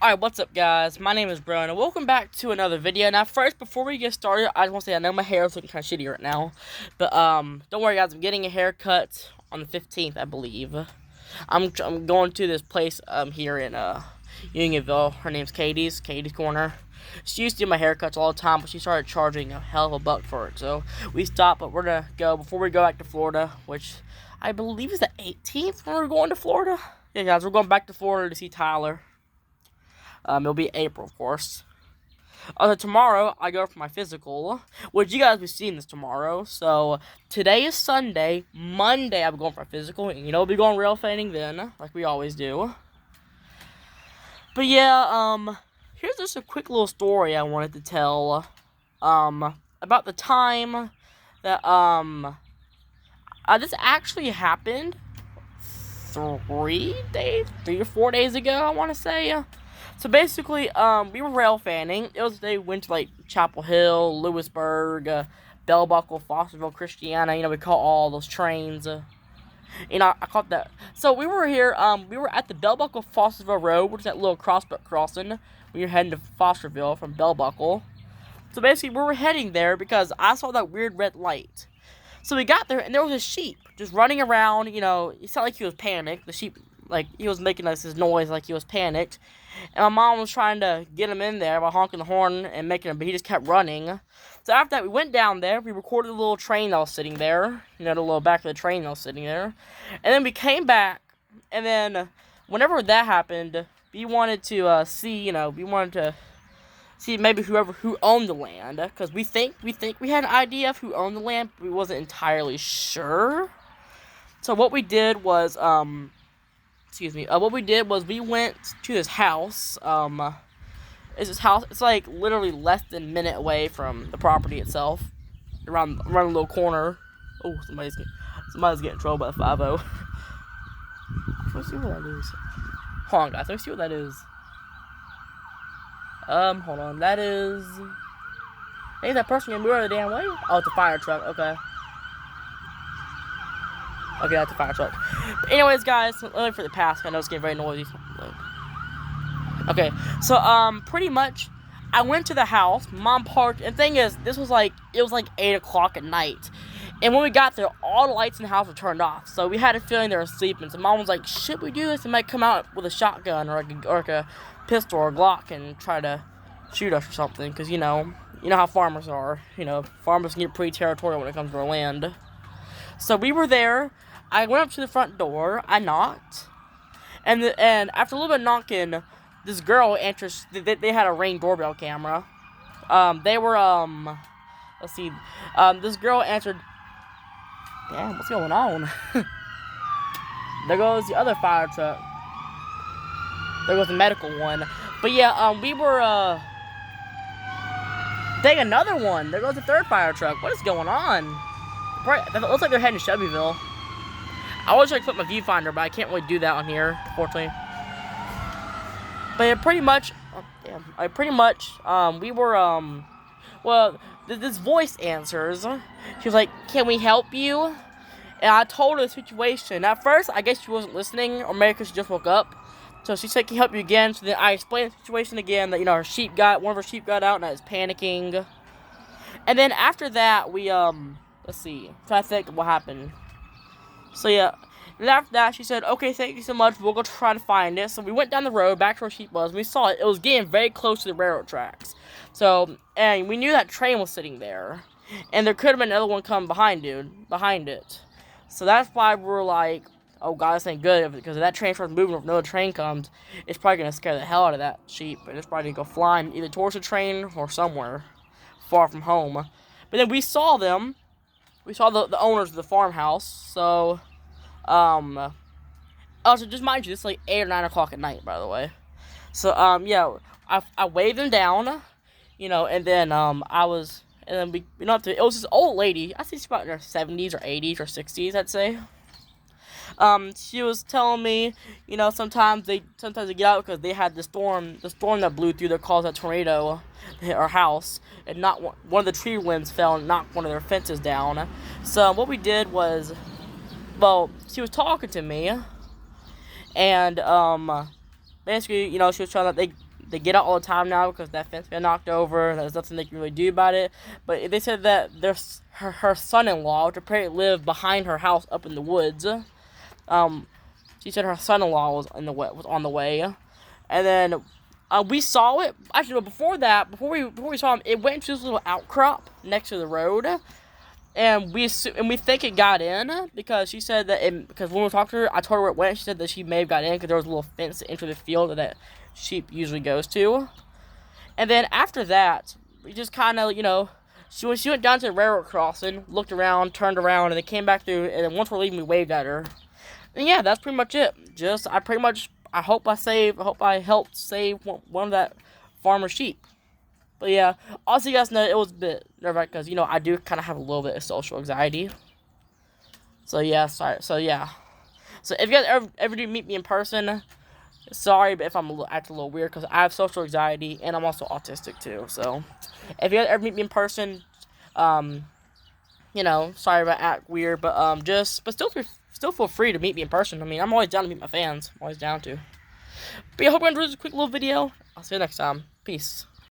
Alright, what's up guys? My name is Bro and welcome back to another video. Now first, before we get started, I just want to say I know my hair is looking kind of shitty right now. But don't worry guys, I'm getting a haircut on the 15th, I believe. I'm going to this place here in Unionville. Her name's Katie's Corner. She used to do my haircuts all the time, but she started charging a hell of a buck for it. So we stopped, but we're gonna go before we go back to Florida, which I believe is the 18th when we're going to Florida. Yeah guys, we're going back to Florida to see Tyler. It'll be April, of course. Tomorrow, I go for my physical, which you guys will be seeing this tomorrow. So, today is Sunday. Monday, I'm going for my physical. And, we'll be going rail fanning then, like we always do. But, yeah, here's just a quick little story I wanted to tell, about the time that, this actually happened 3 or 4 days ago, I want to say. So basically, we were rail fanning. They went to like Chapel Hill, Lewisburg, Bell Buckle, Fosterville, Christiana. We caught all those trains. I caught that. So we were here. We were at the Bell Buckle Fosterville Road, which is that little crossing when you're heading to Fosterville from Bell Buckle. So basically, we were heading there because I saw that weird red light. So we got there, and there was a sheep just running around. It sounded like he was panicked. The sheep, like, he was making this noise like he was panicked. And my mom was trying to get him in there by honking the horn and making him, but he just kept running. So after that, we went down there. We recorded the little train that was sitting there. The little back of the train that was sitting there. And then we came back. And then, whenever that happened, we wanted to see maybe who owned the land. Because we think we had an idea of who owned the land, but we wasn't entirely sure. So what we did was, what we did was we went to this house. It's like literally less than a minute away from the property itself. Around a little corner. Oh, somebody's getting in trouble by the 5-0. Let's see what that is. Hold on, guys. Let me see what that is. Hold on. That is. Hey, that person gonna move out of the damn way? Oh, it's a fire truck. Okay. Okay, that's a fire truck. But anyways, guys, only for the past. I know it's getting very noisy. Okay, so pretty much, I went to the house. Mom parked. And the thing is, it was like 8 o'clock at night. And when we got there, all the lights in the house were turned off. So we had a feeling they were sleeping. So Mom was like, "Should we do this? They might come out with a shotgun or a pistol or a Glock and try to shoot us or something." Because you know how farmers are. Farmers can get pretty territorial when it comes to their land. So we were there. I went up to the front door. I knocked, and after a little bit of knocking, this girl answered. They had a Ring doorbell camera. Let's see. This girl answered. Damn, what's going on? There goes the other fire truck. There goes the medical one. But yeah, we were dang, another one. There goes the third fire truck. What is going on? It looks like they're heading to Shelbyville. I always try to put my viewfinder, but I can't really do that on here, unfortunately. But yeah, we were, this voice answers. She was like, "Can we help you?" And I told her the situation. At first, I guess she wasn't listening, or maybe because she just woke up. So she said, "Can you help you again?" So then I explained the situation again, that, one of her sheep got out, and I was panicking. And then after that, we, let's see, try to think what happened. So yeah, and after that, she said, "Okay, thank you so much. We'll go try to find it." So we went down the road back to where sheep was. And we saw it. It was getting very close to the railroad tracks. So, and we knew that train was sitting there, and there could have been another one coming behind it. So that's why we were like, "Oh God, this ain't good." Because if that train starts moving, if another train comes, it's probably gonna scare the hell out of that sheep, and it's probably gonna go flying either towards the train or somewhere far from home. But then we saw them. We saw the owners of the farmhouse. So, also, just mind you, this is like 8 or 9 o'clock at night, by the way. So, yeah, I waved them down, and then, we went up to, it was this old lady. I think she's about in her 70s or 80s or 60s, I'd say. She was telling me, sometimes they get out because they had the storm that blew through that caused that tornado to hit our house, and not one of the tree limbs fell and knocked one of their fences down. So what we did was, well, she was talking to me, and basically, you know, she was trying to, they get out all the time now because that fence got knocked over, and there's nothing they can really do about it. But they said that her son-in-law, which apparently lived behind her house up in the woods, she said her son-in-law was on the way, and then we saw it. Actually, no, before we saw him, it went into this little outcrop next to the road, and we think it got in because she said that because when we talked to her, I told her where it went. She said that she may have got in because there was a little fence that entered the field that sheep usually goes to. And then after that, we just kind of, you know, she went down to the railroad crossing, looked around, turned around, and then came back through. And then once we're leaving, we waved at her. And yeah, that's pretty much it. I hope I helped save one of that farmer's sheep. But yeah, also you guys know it was a bit nerve-wracking because, you know, I do kind of have a little bit of social anxiety. So yeah, sorry. So yeah. So if you guys ever do meet me in person, sorry but if I'm acting a little weird because I have social anxiety and I'm also autistic too. So if you guys ever meet me in person, you know, sorry if I act weird, but still feel free to meet me in person. I mean, I'm always down to meet my fans. I'm always down to. But yeah, I hope you enjoyed this quick little video. I'll see you next time. Peace.